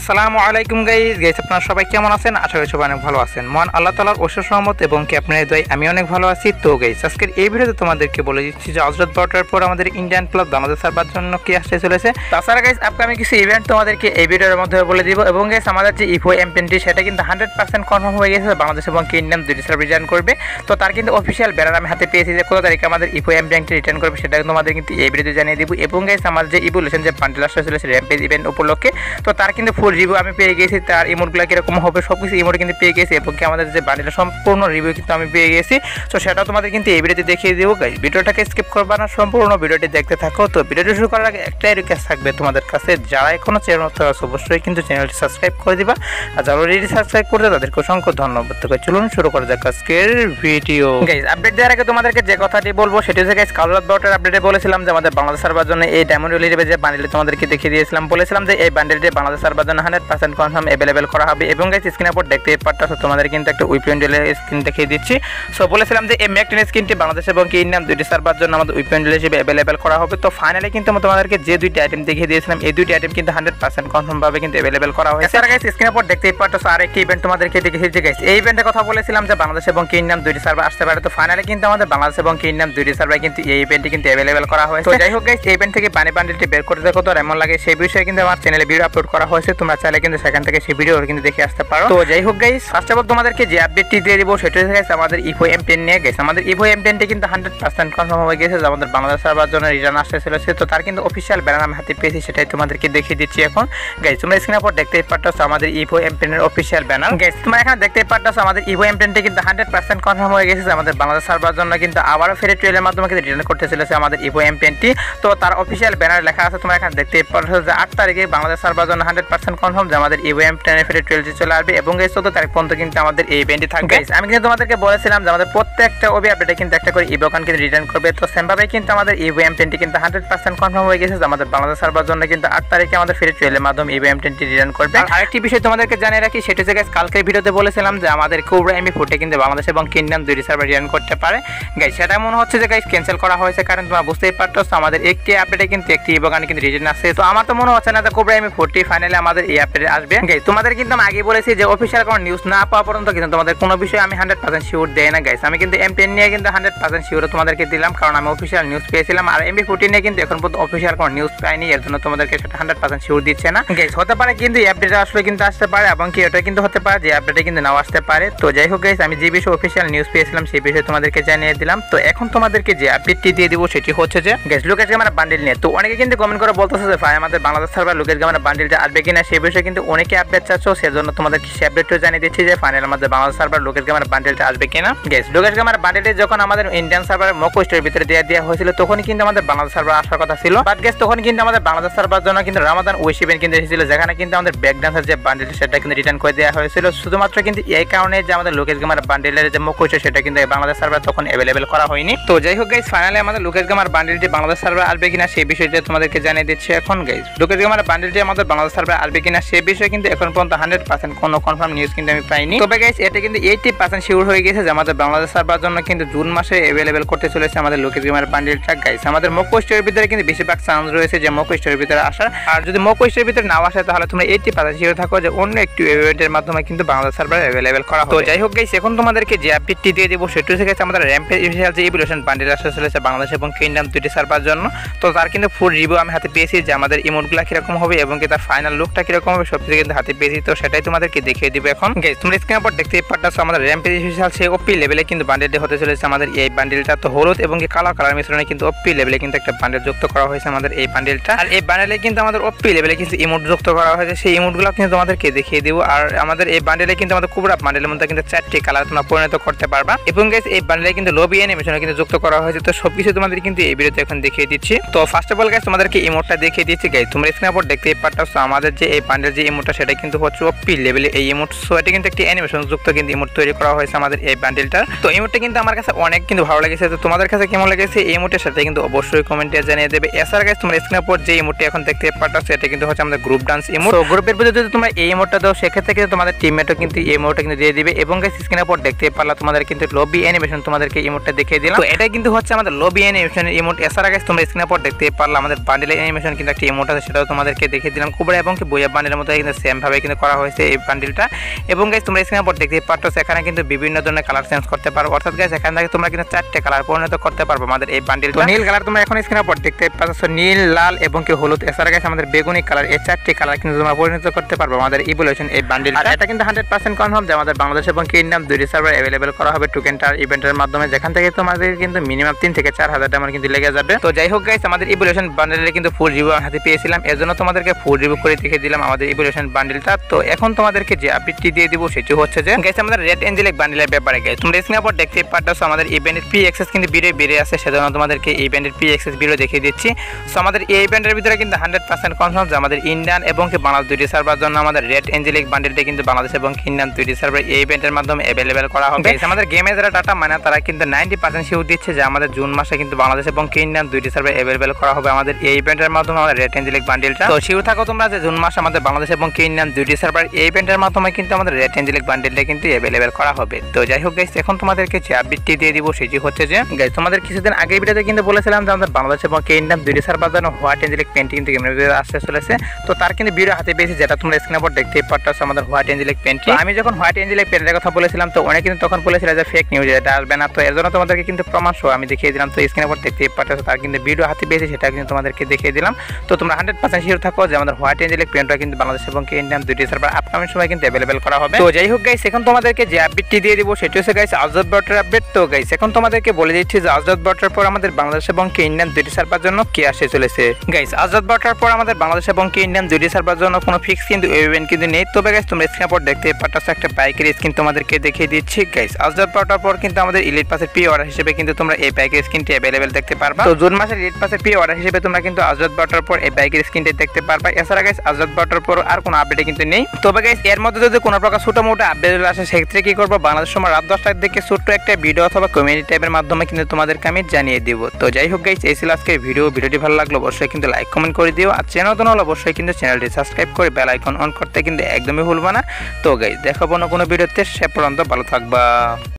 আসসালামু আলাইকুম গাইস আপনারা সবাই কেমন আছেন? আশা করি সবাই অনেক ভালো আছেন। মহান আল্লাহ তাআলার অশেষ রহমত এবং কি আপনাদের দয়ায় আমি অনেক ভালো আছি। তো গাইস আজকের এই ভিডিওতে তোমাদেরকে বলে দিচ্ছি যে হযরত 12টার পর আমাদের ইন্ডিয়ান ক্লাব বাংলাদেশ সার্ভার জন্য কি আসতে চলেছে। তাছাড়া গাইস আপকামিং কিছু ইভেন্ট তোমাদেরকে এই ভিডিওর মধ্যে বলে দিব এবং গাইস আমাদের যে ইভো M20 সেটা কিন্তু 100% কনফার্ম হয়ে গেছে। বাংলাদেশ এবং কি ইন্ডিয়ান দুটি সার্ভার রিটার্ন করবে। তো তার কিন্তু অফিশিয়াল ব্যানার আমি হাতে পেয়েছি যে কত তারিখে আমাদের ইভো M20 রিটার্ন করবে সেটা তোমাদের কিন্তু এই ভিডিওতে জানিয়ে দিব। এবং গাইস আমার যে ইভোলিউশন যে বান্ডেল আসতে চলেছে র্যাম্পেজ ইভেন্ট উপলক্ষে, তো তার কিন্তু ফুল রিভিউ আমি পেয়ে গেছি। তার ইমোটগুলো কিরকম হবে সবকিছু ইমোট কিন্তু পেয়ে গেছি এবং কি আমাদের যে বান্ডেলের সম্পূর্ণ রিভিউ কিন্তু আমি পেয়ে গেছি। তো সেটা তোমাদের কিন্তু এই ভিডিওতে দেখিয়ে দেবো গাইস। ভিডিওটাকে স্কিপ করবা না, সম্পূর্ণ ভিডিওটি দেখতে থাকো। তো ভিডিওটি শুরু করার আগে একটাই রিকোয়েস্ট থাকবে তোমাদের কাছে, যারা এখনো চ্যানেল নতুন আছে অবশ্যই কিন্তু চ্যানেলটি সাবস্ক্রাইব করে দিবা, আর যারা অলরেডি সাবস্ক্রাইব করতে তাদেরকে অসংখ্য ধন্যবাদ। তো চলুন শুরু করা যাক আজকের ভিডিও। গাইস আপডেট দেওয়ার আগে তোমাদেরকে যে কথাটি বলবো সেটি হচ্ছে গাইস কালরাত বারোটার আপডেটে বলেছিলাম যে আমাদের বাংলাদেশ সার্ভার জন্য এই ডায়মন্ড রিলিজে যে বান্ডেলটি তোমাদেরকে দেখিয়ে দিয়েছিলাম, বলেছিলাম যে এই বান্ডেলটি বাংলাদেশ সার্ভার জন্য 100% কনফার্ম अवेलेबल করা হবে। এবং গাইস স্ক্রিনের উপর দেখতে পাচ্ছো তোমাদের কিন্তু একটা উইপেন ডিলের স্ক্রিন দেখিয়ে দিচ্ছি। সো বলেছিলাম যে এই ম্যাক 10 স্ক্রিনটি বাংলাদেশ এবং কি ইন্ডিয়ান দুটি সার্ভার জন্য আমাদের উইপেন ডিল হিসেবে अवेलेबल করা হবে। তো ফাইনালি কিন্তু আমি তোমাদেরকে যে দুইটি আইটেম দেখিয়ে দিয়েছিলাম এই দুইটি আইটেম কিন্তু 100% কনফার্ম ভাবে কিন্তু अवेलेबल করা হয়েছে। আর গাইস স্ক্রিনের উপর দেখতেই পাচ্ছো আরেকটি ইভেন্ট তোমাদেরকে দেখিয়েছি গাইস। এই ইভেন্টের কথা বলেছিলাম যে বাংলাদেশ এবং কি ইন্ডিয়ান দুটি সার্ভার আসতে পারে। তো ফাইনালি কিন্তু আমাদের বাংলাদেশ এবং কি ইন্ডিয়ান দুটি সার্ভার কিন্তু এই ইভেন্টটি কিন্তু अवेलेबल করা হয়েছে। তো যাই হোক গাইস এই ইভেন্ট থেকে বানি বান্ডেলটি বের করতে দেখো তো এমন লাগে সেই বিষয়ে কিন্তু আমার চ্যানেলে ভিডিও আপলোড করা হয়েছে, তোমরা চাইলে কিন্তু সেখান থেকে সেই ভিডিও কিন্তু দেখে আসতে পারো। তো যাই হোক গাইস ফার্স্ট অফ অল তোমাদেরকে যে আপডেটটি দিয়ে দিব সেটা হচ্ছে গাইস আমাদের ইভো M10 নিয়ে। গাইস আমাদের ইভো M10 টি কিন্তু 100% কনফার্ম হয়ে গেছে যে আমাদের বাংলাদেশ সার্ভার জন্য রিটার্ন আসতে চলেছে। তো তার কিন্তু অফিশিয়াল ব্যানার আমি হাতে পেয়েছি, সেটাই তোমাদেরকে দেখিয়ে দিচ্ছি এখন। গাইস তোমরা স্ক্রিনের উপর দেখতেই পাচ্ছ আমাদের ইভো M10 এর অফিশিয়াল ব্যানার। গাইস তোমরা এখানে দেখতেই পাচ্ছ আমাদের ইভো M10 টি কিন্তু 100% কনফার্ম হয়ে গেছে যে আমাদের বাংলাদেশ সার্ভার জন্য কিন্তু আবারও ফ্রি ট্রায়ালের মাধ্যমে কিন্তু রিটার্ন করতে চলেছে আমাদের ইভো M10 টি। তো তার অফিশিয়াল ব্যানার লেখা আছে, তোমরা এখানে দেখতেই পাচ্ছ যে 8 তারিখে বাংলাদেশ সার্ভার জন্য 100% কনফার্ম যে আমাদের ইভো M10 এর ফ্রি ট্রায়ালটি চলে আসবে এবং গাইস 14 তারিখ পর্যন্ত কিন্তু আমাদের এই ইভেন্টটি থাকবে। আমি কিন্তু তোমাদেরকে বলেছিলাম যে আমাদের প্রত্যেকটা ওবি আপডেটে কিন্তু একটা করে ইভো কান কিন্তু রিটার্ন করবে। তো সেম ভাবে কিন্তু আমাদের ইভো M10 টি কিন্তু 100% কনফার্ম হয়ে গেছে যে আমাদের বাংলাদেশ সার্ভার জন্য কিন্তু 8 তারিখে আমাদের ফ্রি ট্রায়ালের মাধ্যমে ইভো M10 টি রিটার্ন করবে। আর আরেকটি বিষয় তোমাদেরকে জানিয়ে রাখি সেটা হচ্ছে গাইস কালকের ভিডিওতে বলেছিলাম যে আমাদের কোবরা M40 কিন্তু বাংলাদেশ এবং ইন্ডিয়ান দুটি সার্ভার রিটার্ন করতে পারে। গাইস সেটা মনে হচ্ছে যে গাইস ক্যান্সেল করা হয়েছে, কারণ তোমরা বুঝতেই পারছো আমাদের একটি আপডেটে কিন্তু একটি ইভো কান কিন্তু রিটার্ন আসছে। তো আমার তো মনে হচ্ছে না যে কোবরা M40 ফাইনালি আমাদের এই আপডেটে আসবে। গাইস তোমাদের কিন্তু আমি আগে বলেছি যে অফিশিয়াল কোনো নিউজ না পাওয়া পর্যন্ত কিন্তু তোমাদের কোনো বিষয়ে আমি 100% শিওর দেই না গাইস। আমি কিন্তু M10 নিয়ে কিন্তু 100% শিওর তোমাদেরকে দিলাম, কারণ আমি অফিশিয়াল নিউজ পেয়েছিলাম। আর MP40 নিয়ে কিন্তু এখন পর্যন্ত অফিশিয়াল কোনো নিউজ পাইনি, এর জন্য তোমাদেরকে সেটা 100% শিওর দিচ্ছে না গাইস। হতে পারে কিন্তু এই আপডেট আসলে কিন্তু আসতে পারে এবং কি এটা কিন্তু হতে পারে যে আপডেটে কিন্তু নাও আসতে পারে। তো যাই হোক গাইস আমি যে বিষয়ে অফিশিয়াল নিউজ পেয়েছিলাম সেই বিষয়ে তোমাদেরকে জানিয়ে দিলাম। তো এখন তোমাদেরকে যে আপডেটটি দিয়ে দিব সেটি হচ্ছে যে গাইস লুকেশ ক্যামেরা বান্ডেল নিয়ে। তো অনেকে কিন্তু কমেন্ট করে বলতেছে যে ভাই আমাদের বাংলাদেশ সার্ভার লুকেশ ক্যামেরা বান্ডেলটা আসবে কিনা, সেই বিষয়ে কিন্তু অনেকে আপডেট চাচ্ছ, সেজন্য তোমাদেরকে সেই আপডেটটা জানিয়ে দিচ্ছি যে ফাইনাল আমাদের বাংলাদেশ সার্ভার লুকেশ ক্যামেরা বান্ডেলটা আসবে কিনা। গাইস লুকেশ ক্যামেরা বান্ডেলটি যখন আমাদের ইন্ডিয়ান সার্ভারের মক স্টোরের ভিতরে দেওয়া হয়েছিল তখন কিন্তু আমাদের বাংলাদেশ সার্ভার আসার কথা ছিল, বাট গাইস তখন কিন্তু আমাদের বাংলাদেশ সার্ভার জন্য কিন্তু রমাদান উইশ ইভেন্ট কিন্তু এসেছিল, যেখানে কিন্তু আমাদের ব্যাক ডান্সার যে বান্ডেলটি সেটা কিন্তু রিটার্ন করে দেওয়া হয়েছিল শুধুমাত্র কিন্তু এই কারণে যে আমাদের লুকেশ ক্যামেরা বান্ডেলের যে মক স্টোর সেটা কিন্তু বাংলাদেশ সার্ভার তখন अवेलेबल করা হয়নি। তো যাই হোক গাইস ফাইনালি আমাদের লুকেশ ক্যামেরা বান্ডেলটি বাংলাদেশ সার্ভার আসবে কিনা সেই বিষয়টা তোমাদেরকে জানিয়ে দিচ্ছি এখন গাইস। লুকেশ ক্যামেরা বান্ডেলটি আমাদের বাংলাদেশ সার্ভার আসবে কিনা সেই বিষয়ে কিন্তু এখন পর্যন্ত 100% কোনো কনফার্ম নিউজ কিন্তু আমি পাইনি। তবে গাইস এটা কিন্তু 80% শিওর হয়ে গেছে যে আমাদের বাংলাদেশ সার্ভার জন্য কিন্তু জুন মাসে अवेलेबल করতে চলেছে আমাদের লুকেশ ক্যামেরা বান্ডেলটা গাইস। আমাদের মক স্টোরের ভিতরে কিন্তু বেশিরভাগ চান্স রয়েছে যে মক স্টোরের ভিতরে আসার, আর যদি মক স্টোরের ভিতরে নাও আসে তাহলে তোমরা 80% শিওর থাকো যে অন্য একটি ইভেন্টের মাধ্যমে কিন্তু বাংলাদেশ সার্ভার अवेलेबल করা হবে। তো যাই হোক গাইস এখন তোমাদেরকে যে আপডেটটি দিয়ে দেব সেটা হচ্ছে গাইস আমাদের র্যাম্পেজ অফিশিয়াল যে ইভোলিউশন বান্ডেল আসতে চলেছে বাংলাদেশ এবং ইন্ডিয়ান দুটি সার্ভার জন্য। তো তার কিন্তু ফুল রিভিউ আমি হাতে পেয়েছি যে আমাদের ইমোটগুলো কিরকম হবে এবং কি তার ফাইনাল লুকটা কিরকম হবে সবকিছু কিন্তু হাতে পেয়েছি। তো সেটাই তোমাদেরকে দেখিয়ে দিব এখন গাইস। তোমরা স্ক্রিনের উপর দেখতেই পাচ্ছ আমাদের র্যাম্পেজ অফিশিয়াল সেই ওপি লেভেলে কিন্তু বান্ডেলটি হতে চলেছে আমাদের এই বান্ডেলটা। তো হলুদ এবং কি কালো কালার মিশ্রণে কিন্তু ওপি লেভেলে কিন্তু একটা বান্ডেল যুক্ত করা হয়েছে আমাদের এই বান্ডেলটা। আর এই বান্ডেলে কিন্তু আমাদের ওপি লেভেলে কিছু ইমোট যুক্ত করা হয়েছে, সেই ইমোটগুলো কিন্তু তোমাদেরকে দেখিয়ে দিব। আর আমাদের এই বান্ডেলে কিন্তু আমাদের কুবরা বান্ডেলের মধ্যে কিন্তু 4টি কালার তোমরা পরিণত করতে পারবা এবং গাইস এই বান্ডেলে কিন্তু লবি অ্যানিমেশন কিন্তু যুক্ত করা হয়েছে। তো সবকিছু তোমাদের কিন্তু এই ভিডিওতে এখন দেখিয়ে দিচ্ছি। তো ফার্স্ট অফ অল গাইস তোমাদেরকে ইমোটটা দেখিয়ে দিচ্ছি গাইস। তোমরা স্ক্রিনের উপর দেখতেই পাচ্ছ আমাদের যে এই বান্ডেল যে ইমোটটা সেটা কিন্তু হচ্ছে ওপি লেভেলে এই ইমোট। সো এটা কিন্তু একটি অ্যানিমেশন যুক্ত কিন্তু ইমোট তৈরি করা হয়েছে আমাদের এই বান্ডেলটার। তো ইমোটটা কিন্তু আমার কাছে অনেক কিন্তু ভালো লেগেছে। তো তোমাদের কাছে কেমন লেগেছে এই ইমোটের সাথে কিন্তু অবশ্যই কমেন্টে জানিয়ে দেবে। এছাড়া গাইস তোমরা স্ক্রিনের উপর যে ইমোটটা এখন দেখতে পাচ্ছ সেটা কিন্তু হচ্ছে আমাদের গ্রুপ ডান্স ইমোট। তো গ্রুপের ভিতরে যদি তোমরা এই ইমোটটা দাও সেক্ষেত্রে কিন্তু তোমাদের টিমমেটও কিন্তু এই ইমোটটা কিন্তু দিয়ে দিবে এবং গাইস স্ক্রিনের উপর দেখতে পারলা তোমাদের কিন্তু লবি অ্যানিমেশন তোমাদেরকে ইমোটটা দেখিয়ে দিলাম। তো এটা কিন্তু হচ্ছে আমাদের লবি অ্যানিমেশনের ইমোট। এছাড়া গাইস তোমরা স্ক্রিনের উপর দেখতে পারলা আমাদের বান্ডেলের অ্যানিমেশন কিন্তু একটা ইমোট আছে, সেটাও তোমাদেরকে দেখিয়ে দিলাম কুবরা এবং কি বই ওয়েব বান্ডেলের মতো কিন্তু সেম ভাবে কিন্তু করা হয়েছে এই বান্ডেলটা। এবং গাইস তোমরা স্ক্রিনের উপর দেখতে পাচ্ছ এখানে কিন্তু বিভিন্ন ধরনের কালার চেঞ্জ করতে পারো, অর্থাৎ গাইস এখান থেকে তোমরা কিন্তু 4টে কালার পরিণত করতে পারবে আমাদের এই বান্ডেলটা। নীল কালার তোমরা এখন স্ক্রিনের উপর দেখতে পাচ্ছ, নীল, লাল এবং কি হলুদ, এছাড়া গাইস আমাদের বেগুনি কালার, এই 4টে কালার কিন্তু তোমরা পরিণত করতে পারবে আমাদের ইভলিউশন এই বান্ডেল। আর এটা কিন্তু 100% কনফার্ম যে আমাদের বাংলাদেশ এবং কি ইন্ডিয়ান দুইটি সার্ভার अवेलेबल করা হবে টোকেনটার ইভেন্টের মাধ্যমে, যেখান থেকে তোমাদের কিন্তু মিনিমাম 3 থেকে 4000 ডায়মন্ড কিন্তু লেগে যাবে। তো যাই হোক গাইস আমাদের ইভলিউশন বান্ডেলে কিন্তু ফুল রিভিউ হাতে পেয়েছিলাম, এজন্য তোমাদেরকে ফুল রিভিউ করে দেখে দিলাম আমাদের ইভলিউশন বান্ডেলটা। তো এখন তোমাদেরকে যে আপডেটটি দিয়ে দিব সেটি হচ্ছে যে গাইস আমাদের রেড এঞ্জেলিক বান্ডেলের ব্যাপারে গাইস তোমরা স্ক্রিনের উপর দেখতে পাচ্ছ আমাদের ইভেন্টের পি অ্যাক্সেস কিন্তু বেড়ে আছে, সেজন্য তোমাদেরকে ইভেন্টের পি অ্যাক্সেস ভিডিও দেখিয়ে দিচ্ছি। সো আমাদের এই ইভেন্টের ভিতরে কিন্তু 100% কনফার্ম যে আমাদের ইন্ডিয়ান এবং কি বাংলাদেশ দুইটি সার্ভার জন্য আমাদের রেড এঞ্জেলিক বান্ডেলটা কিন্তু বাংলাদেশ এবং ইন্ডিয়ান দুইটি সার্ভার এই ইভেন্টের মাধ্যমে अवेलेबल করা হবে। গাইস আমাদের গেমে যারা ডাটা মানে তারা কিন্তু 90% শিওর দিচ্ছে যে আমাদের জুন মাসে কিন্তু বাংলাদেশ এবং ইন্ডিয়ান দুইটি সার্ভার अवेलेबल করা হবে আমাদের এই ইভেন্টের মাধ্যমে আমাদের রেড এঞ্জেলিক বান্ডেলটা। তো শিওর থাকো তোমরা যে জুন মাসে আমাদের বাংলাদেশ এবং ইন্ডিয়ান দুইটি সার্ভার এই ইভেন্টের মাধ্যমে কিন্তু আমাদের রেড এঞ্জেলিক বান্ডেলটা কিন্তু अवेलेबल করা হবে। তো যাই হোক গাইস এখন তোমাদেরকে যে আপডেটটি দিয়ে দিব সেটি হচ্ছে যে গাইস তোমাদের কিছুদিন আগে ভিডিওতে কিন্তু বলেছিলাম যে আমাদের বাংলাদেশ এবং ইন্ডিয়ান দুইটি সার্ভার জন্য হোয়াইট এঞ্জেলিক পেন্টি কিন্তু গেমের ভিতরে আসতে চলেছে। তো তার কিন্তু ভিডিও হাতে পেয়েছি, যেটা তোমরা স্ক্রিনের উপর দেখতে পাচ্ছ আমাদের হোয়াইট এঞ্জেলিক পেন্টি। আমি যখন হোয়াইট এঞ্জেলিক পেন্টের কথা বলেছিলাম তো অনেকে কিন্তু তখন বলেছিল যে ফেক নিউজ, এটা আসবে না। তো এর জন্য তোমাদেরকে কিন্তু প্রমাণ সহ আমি দেখিয়ে দিলাম। তো স্ক্রিনের উপর দেখতে পাচ্ছ তার কিন্তু ভিডিও হাতে পেয়েছি, সেটা কিন্তু তোমাদেরকে দেখিয়ে দিলাম। তো তোমরা 100% শিওর থাকো যে আমাদের হোয়াইট এঞ্জেলিক পেন্টটা কিন্তু বাংলাদেশ এবং ইন্ডিয়ান দুইটি সার্ভার আপকামিং সময় কিন্তু अवेलेबल করা হবে। তো যাই হোক গাইস এখন তোমাদেরকে যে আপডেটটি দিয়ে দিব সেটি হচ্ছে গাইস আজরাত বটের আপডেট। তো গাইস এখন তোমাদেরকে বলে দিচ্ছি যে আজরাত বটের পর আমাদের বাংলাদেশ এবং ইন্ডিয়ান দুইটি সার্ভার জন্য কি আসে চলেছে। গাইস আজরাত বটের পর আমাদের বাংলাদেশ এবং ইন্ডিয়ান দুইটি সার্ভার জন্য কোনো ফিক্স কিন্তু ইভেন্ট কিন্তু নেই। তবে গাইস তোমরা স্ক্রিনের উপর দেখতে পাচ্ছ একটা বাইকের স্কিন তোমাদেরকে দেখিয়ে দিচ্ছি। গাইস আজরাত বটের পর কিন্তু আমাদের ইলিট পাসের পি অর্ডার হিসেবে কিন্তু তোমরা এই বাইকের স্কিনটি अवेलेबल দেখতে পারবা। তো জুন মাসের ইলিট পাসের পি অর্ডার হিসেবে তোমরা কিন্তু আজরাত বটের পর এই বাইকের স্কিনটি দেখতে পারবা। এছাড়া গাইস আজরাত বটের পর আর কোনো আপডেট কিন্তু নেই। তবে গাইস এর মধ্যে যদি কোনো প্রকার ছোট মোটো আপডেট আসে সেক্ষেত্রে কি করবো, বাংলাদেশ সময় রাত 10টার দিকে ছোট্ট একটা ভিডিও অথবা কমেন্ট টাইপের মাধ্যমে কিন্তু তোমাদেরকে আমি জানিয়ে দিব। তো যাই হোক গাইস এই ছিল আজকের ভিডিওটি ভালো লাগলো অবশ্যই কিন্তু লাইক কমেন্ট করে দিও, আর চ্যানেল নতুন হলে অবশ্যই কিন্তু চ্যানেলটি সাবস্ক্রাইব করে বেল আইকন অন করতে কিন্তু একদমই ভুলবা না। তো গাইস দেখাবো না কোনো ভিডিওতে, সে পর্যন্ত ভালো থাকবা।